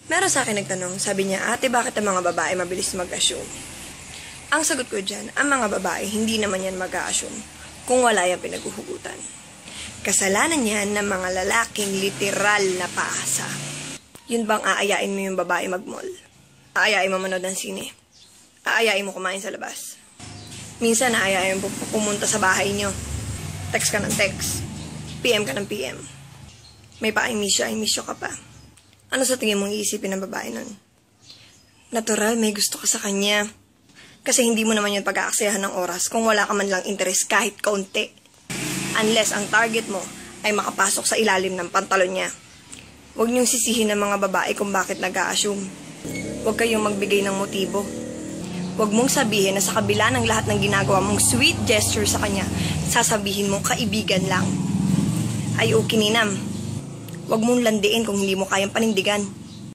Meron sa akin nagtanong, sabi niya, ate, bakit ang mga babae mabilis mag-assume? Ang sagot ko dyan, ang mga babae, hindi naman yan mag-a-assume kung wala yung pinaghuhugutan. Kasalanan yan ng mga lalaking literal na paasa. Yun bang aayain mo yung babae mag-mall? Aayain mo manood ng sine? Aayain mo kumain sa labas? Minsan, aayain mo pumunta sa bahay nyo. Text ka ng text. PM ka ng PM. May pa-I miss you ka pa. Ano sa tingin mong iisipin ng babae nun? Natural, may gusto ka sa kanya. Kasi hindi mo naman yun pag-aaksayahan ng oras kung wala ka man lang interest kahit kaunti. Unless ang target mo ay makapasok sa ilalim ng pantalon niya. Huwag niyong sisihin ng mga babae kung bakit nag-a-assume. Huwag kayong magbigay ng motibo. Huwag mong sabihin na sa kabila ng lahat ng ginagawa mong sweet gesture sa kanya, sasabihin mong kaibigan lang. Ay, okay, Ninam. Huwag mong landiin kung hindi mo kayang panindigan.